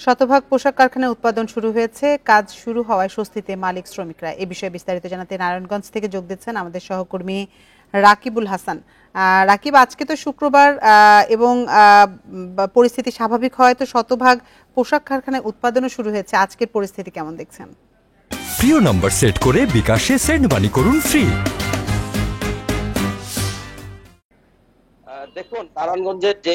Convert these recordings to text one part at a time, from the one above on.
শতভাগ পোশাক কারখানায় উৎপাদন শুরু হয়েছে, কাজ শুরু হওয়ায় স্বস্তিতে মালিক শ্রমিকরা। এ বিষয়ে বিস্তারিত জানাতে নারায়ণগঞ্জ থেকে যোগ দিচ্ছেন আমাদের সহকর্মী রাকিবুল হাসান। রাকিব, আজকে তো শুক্রবার এবং পরিস্থিতি স্বাভাবিক হয়, তো শতভাগ পোশাক কারখানায় উৎপাদনও শুরু হয়েছে, আজকের পরিস্থিতি কেমন দেখছেন? প্রিয় নাম্বার সেট করে বিকাশে সেন্ড মানি করুন ফ্রি। দেখুন, নারায়ণগঞ্জের যে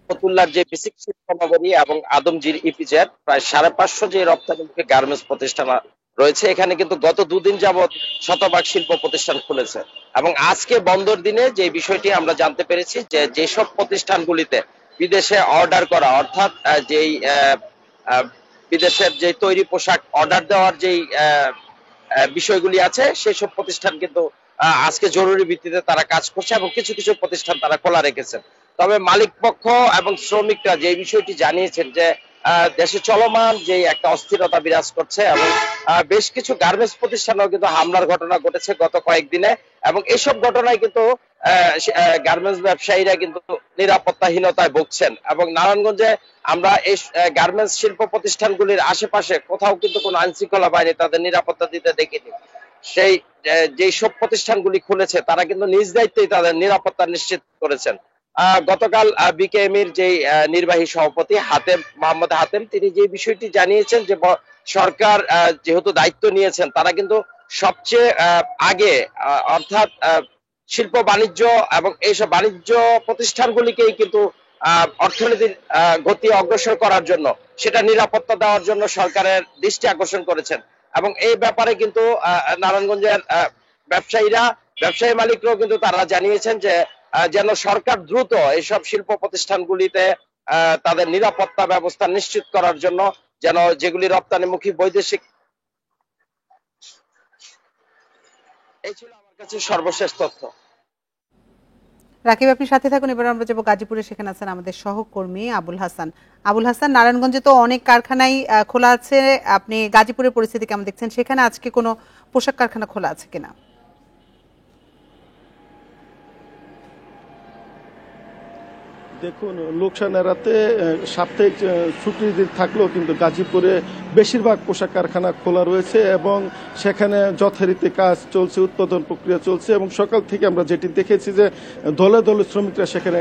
ফতুল্লার যে বেসিক শিল্প নগরী এবং আদমজির ইপিজেড প্রায় 550 যে রপ্তানিমুখী গার্মেন্টস প্রতিষ্ঠান রয়েছে, এখানে কিন্তু গত দুদিন যাবৎ শতভাগ শিল্প প্রতিষ্ঠান খুলেছে। এবং আজকে বন্দর দিনে যে বিষয়টি আমরা জানতে পেরেছি যে যেসব প্রতিষ্ঠানগুলিতে বিদেশে অর্ডার করা, অর্থাৎ যেই বিদেশের যে তৈরি পোশাক অর্ডার দেওয়ার যেই বিষয়গুলি আছে, সেসব প্রতিষ্ঠান কিন্তু আজকে জরুরি ভিত্তিতে তারা কাজ করছে এবং কিছু কিছু প্রতিষ্ঠান তারা খোলা রেখেছেন। তবে মালিক পক্ষ এবং শ্রমিকরা যে বিষয়টি জানিয়েছেন যে দেশে চলমান যে একটা অস্থিরতা বিরাজ করছে এবং বেশ কিছু গার্মেন্টস প্রতিষ্ঠানেও কিন্তু হামলার ঘটনা ঘটেছে গত কয়েকদিনে, এবং এইসব ঘটনায় কিন্তু গার্মেন্টস ব্যবসায়ীরা কিন্তু নিরাপত্তাহীনতায় ভুগছেন। এবং নারায়ণগঞ্জে আমরা এই গার্মেন্টস শিল্প প্রতিষ্ঠানগুলির আশেপাশে কোথাও কিন্তু কোনো আইন শৃঙ্খলা বাহিনী তাদের নিরাপত্তা দিতে দেখিনি। সেই যেই সব প্রতিষ্ঠানগুলি খুলেছে তারা কিন্তু নিজ দায়িত্বেই তাদের নিরাপত্তা নিশ্চিত করেছেন। গতকাল বিকেএমইর যে নির্বাহী সভাপতি মোহাম্মদ হাতেম, তিনি যে বিষয়টি জানিয়েছেন যে সরকার যেহেতু দায়িত্ব নিয়েছেন, তারা কিন্তু সবচেয়ে আগে অর্থাৎ শিল্প বাণিজ্য এবং এইসব বাণিজ্য প্রতিষ্ঠানগুলিকেই কিন্তু অর্থনীতির গতি অগ্রসর করার জন্য, সেটা নিরাপত্তা দেওয়ার জন্য সরকারের দৃষ্টি আকর্ষণ করেছেন। এবং এই ব্যাপারে কিন্তু নারায়ণগঞ্জের ব্যবসায়ী মালিকরাও কিন্তু তারা জানিয়েছেন যে যেন সরকার দ্রুত এইসব শিল্প প্রতিষ্ঠানগুলিতে তাদের নিরাপত্তা ব্যবস্থা নিশ্চিত করার জন্য, যেন যেগুলি রপ্তানিমুখী বৈদেশিক। এই ছিল আমার কাছে সর্বশেষ তথ্য। রাকিব, আপনি সাথে থাকুন। এবার আমরা যাবো গাজীপুরে, সেখানে আছেন আমাদের সহকর্মী আবুল হাসান। আবুল হাসান, নারায়ণগঞ্জে তো অনেক কারখানাই খোলা আছে, আপনি গাজীপুরের পরিস্থিতি কেমন দেখছেন? সেখানে আজকে কোনো পোশাক কারখানা খোলা আছে কিনা? দেখুন, লোকসান এড়াতে সাপ্তাহিক ছুটির দিন থাকলেও কিন্তু গাজীপুরে বেশিরভাগ পোশাক কারখানা খোলা রয়েছে এবং সেখানে যথারীতি কাজ চলছে, উৎপাদন প্রক্রিয়া চলছে। এবং সকাল থেকে আমরা যেটি দেখেছি যে দলে দলে শ্রমিকরা সেখানে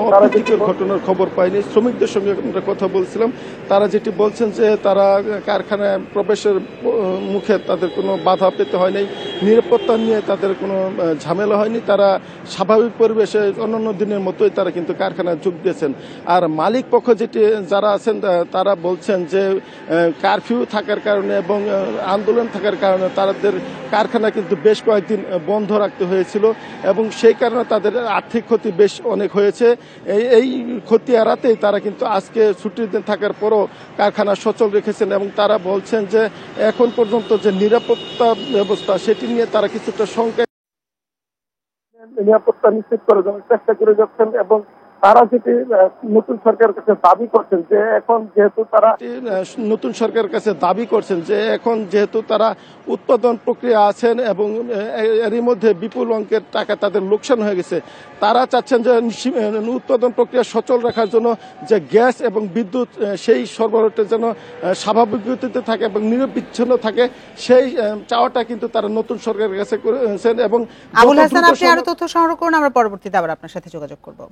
অপ্রীতিকর ঘটনার খবর পাইনি। শ্রমিকদের সঙ্গে আমরা কথা বলছিলাম, তারা যেটি বলছেন যে তারা কারখানায় প্রবেশের মুখে তাদের কোনো বাধা পেতে হয়নি, নিরাপত্তা নিয়ে তাদের কোনো ঝামেলা হয়নি, তারা স্বাভাবিক পরিবেশে অন্যান্য দিনের মতোই তারা কিন্তু কারখানায় যোগ দিয়েছেন। আর মালিক পক্ষ যারা আছেন তারা বলছেন যে কারফিউ থাকার কারণে এবং আন্দোলন থাকার কারণে তাদের কারখানা কিন্তু বেশ কয়েকদিন বন্ধ রাখতে হয়েছিল এবং সেই কারণে তাদের আর্থিক ক্ষতি বেশ অনেক হয়েছে। এই ক্ষতি এড়াতেই তারা কিন্তু আজকে ছুটির দিন থাকার পরও কারখানা সচল রেখেছেন এবং তারা বলছেন যে এখন পর্যন্ত যে নিরাপত্তা ব্যবস্থা সেটি নিয়ে তারা কিছুটা শঙ্কা, নিরাপত্তা নিশ্চিত করার জন্য চেষ্টা করে যাচ্ছেন। এবং তারা যেটি নতুন সরকারের কাছে দাবি করছেন যে এখন যেহেতু তারা উৎপাদন প্রক্রিয়া আছেন এবং এরই মধ্যে বিপুল অঙ্কের টাকা তাদের লোকসান হয়ে গেছে, তারা চাচ্ছেন যে উৎপাদন প্রক্রিয়া সচল রাখার জন্য যে গ্যাস এবং বিদ্যুৎ সেই সরবরাহটা যেন স্বাভাবিক গতিতে থাকে এবং নিরবিচ্ছিন্ন থাকে, সেই চাওয়াটা কিন্তু তারা নতুন সরকারের কাছে করেছেন। এবং আবুল হাসান, আপনি আরো তথ্য সংগ্রহ করুন, আমরা পরবর্তীতে আবার আপনার সাথে যোগাযোগ করব।